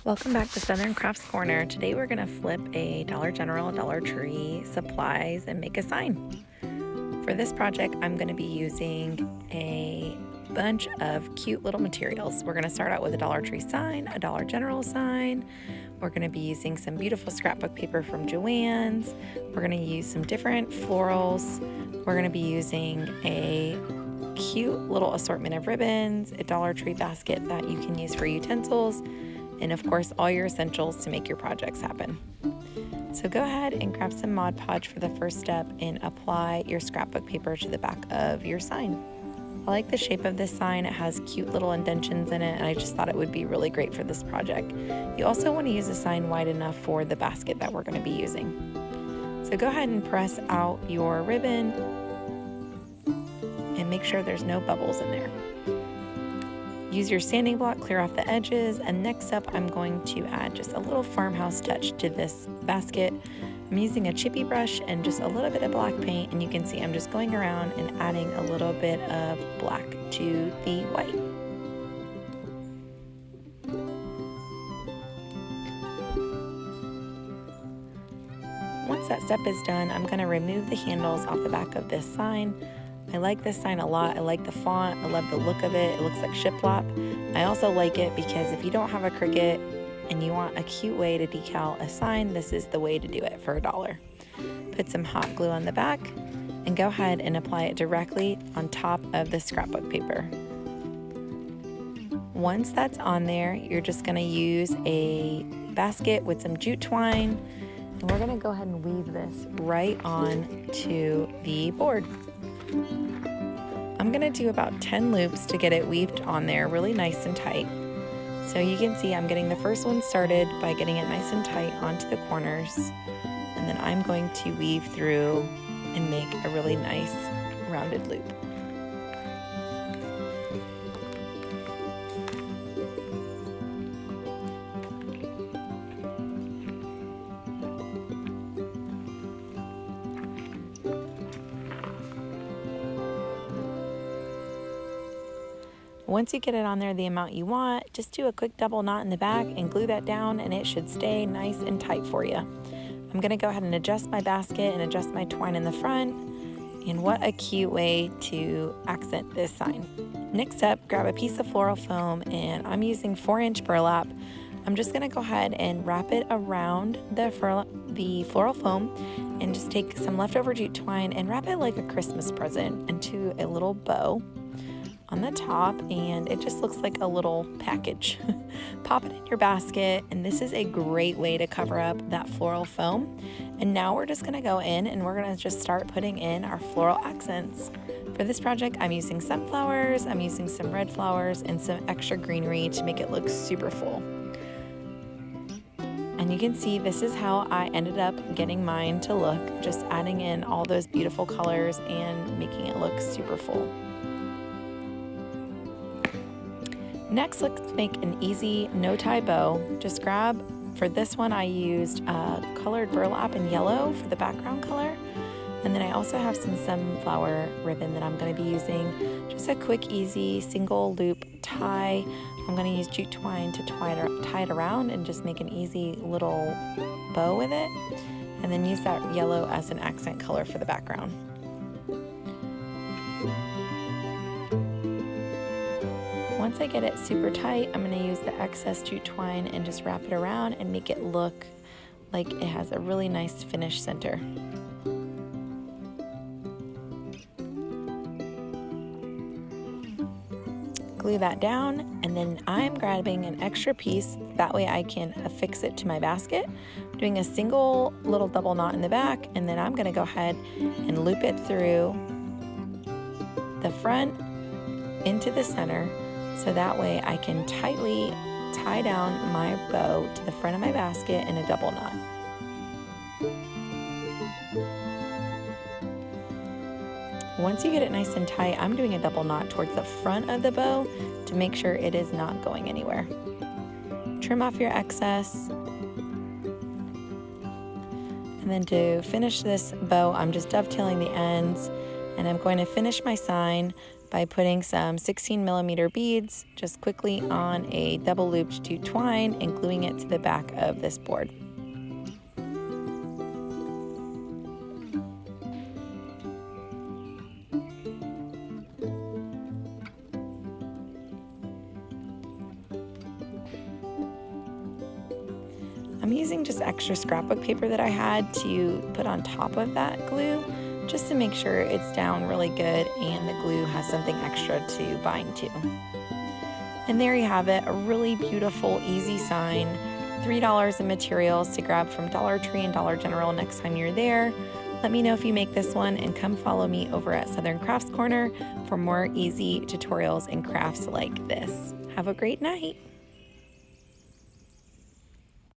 Welcome back to Southern Crafts Corner. Today we're going to flip a Dollar General, Dollar Tree supplies and make a sign. For this project, I'm going to be using a bunch of cute little materials. We're going to start out with a Dollar Tree sign, a Dollar General sign. We're going to be using some beautiful scrapbook paper from Joann's. We're going to use some different florals. We're going to be using a cute little assortment of ribbons, a Dollar Tree basket that you can use for utensils, and of course all your essentials to make your projects happen. So go ahead and grab some Mod Podge for the first step and apply your scrapbook paper to the back of your sign. I like the shape of this sign. It has cute little indentions in it, and I just thought it would be really great for this project. You also want to use a sign wide enough for the basket that we're going to be using. So go ahead and press out your ribbon and make sure there's no bubbles in there. Use your sanding block, clear off the edges, and next up I'm going to add just a little farmhouse touch to this basket. I'm using a chippy brush and just a little bit of black paint, and you can see I'm just going around and adding a little bit of black to the white. Once that step is done, I'm going to remove the handles off the back of this sign. I like this sign a lot. I like the font. I love the look of it. It looks like shiplap. I also like it because if you don't have a Cricut and you want a cute way to decal a sign, this is the way to do it for $1. Put some hot glue on the back and go ahead and apply it directly on top of the scrapbook paper. Once that's on there, you're just going to use a basket with some jute twine, and we're going to go ahead and weave this right on to the board. I'm going to do about 10 loops to get it weaved on there really nice and tight. So you can see I'm getting the first one started by getting it nice and tight onto the corners, and then I'm going to weave through and make a really nice rounded loop. Once you get it on there the amount you want, just do a quick double knot in the back and glue that down, and it should stay nice and tight for you. I'm going to go ahead and adjust my basket and adjust my twine in the front, and what a cute way to accent this sign. Next up, grab a piece of floral foam, and I'm using 4-inch burlap. I'm just going to go ahead and wrap it around the floral foam and just take some leftover jute twine and wrap it like a Christmas present into a little bow on the top, and it just looks like a little package. Pop it in your basket, and this is a great way to cover up that floral foam. And now we're just gonna go in and we're gonna just start putting in our floral accents. For this project, I'm using sunflowers, I'm using some red flowers, and some extra greenery to make it look super full. And you can see this is how I ended up getting mine to look, just adding in all those beautiful colors and making it look super full. Next, let's make an easy no-tie bow. Just grab, for this one I used colored burlap in yellow for the background color. And then I also have some sunflower ribbon that I'm going to be using. Just a quick, easy single loop tie. I'm going to use jute twine to tie it around and just make an easy little bow with it. And then use that yellow as an accent color for the background. Once I get it super tight, I'm going to use the excess jute twine and just wrap it around and make it look like it has a really nice finished center. Glue that down, and then I'm grabbing an extra piece, that way I can affix it to my basket. I'm doing a single little double knot in the back, and then I'm going to go ahead and loop it through the front into the center, so that way I can tightly tie down my bow to the front of my basket in a double knot. Once you get it nice and tight, I'm doing a double knot towards the front of the bow to make sure it is not going anywhere. Trim off your excess. And then to finish this bow, I'm just dovetailing the ends, and I'm going to finish my sign by putting some 16mm beads just quickly on a double looped jute twine and gluing it to the back of this board. I'm using just extra scrapbook paper that I had to put on top of that glue, just to make sure it's down really good and the glue has something extra to bind to. And there you have it, a really beautiful, easy sign. $3 in materials to grab from Dollar Tree and Dollar General next time you're there. Let me know if you make this one and come follow me over at Southern Crafts Corner for more easy tutorials and crafts like this. Have a great night.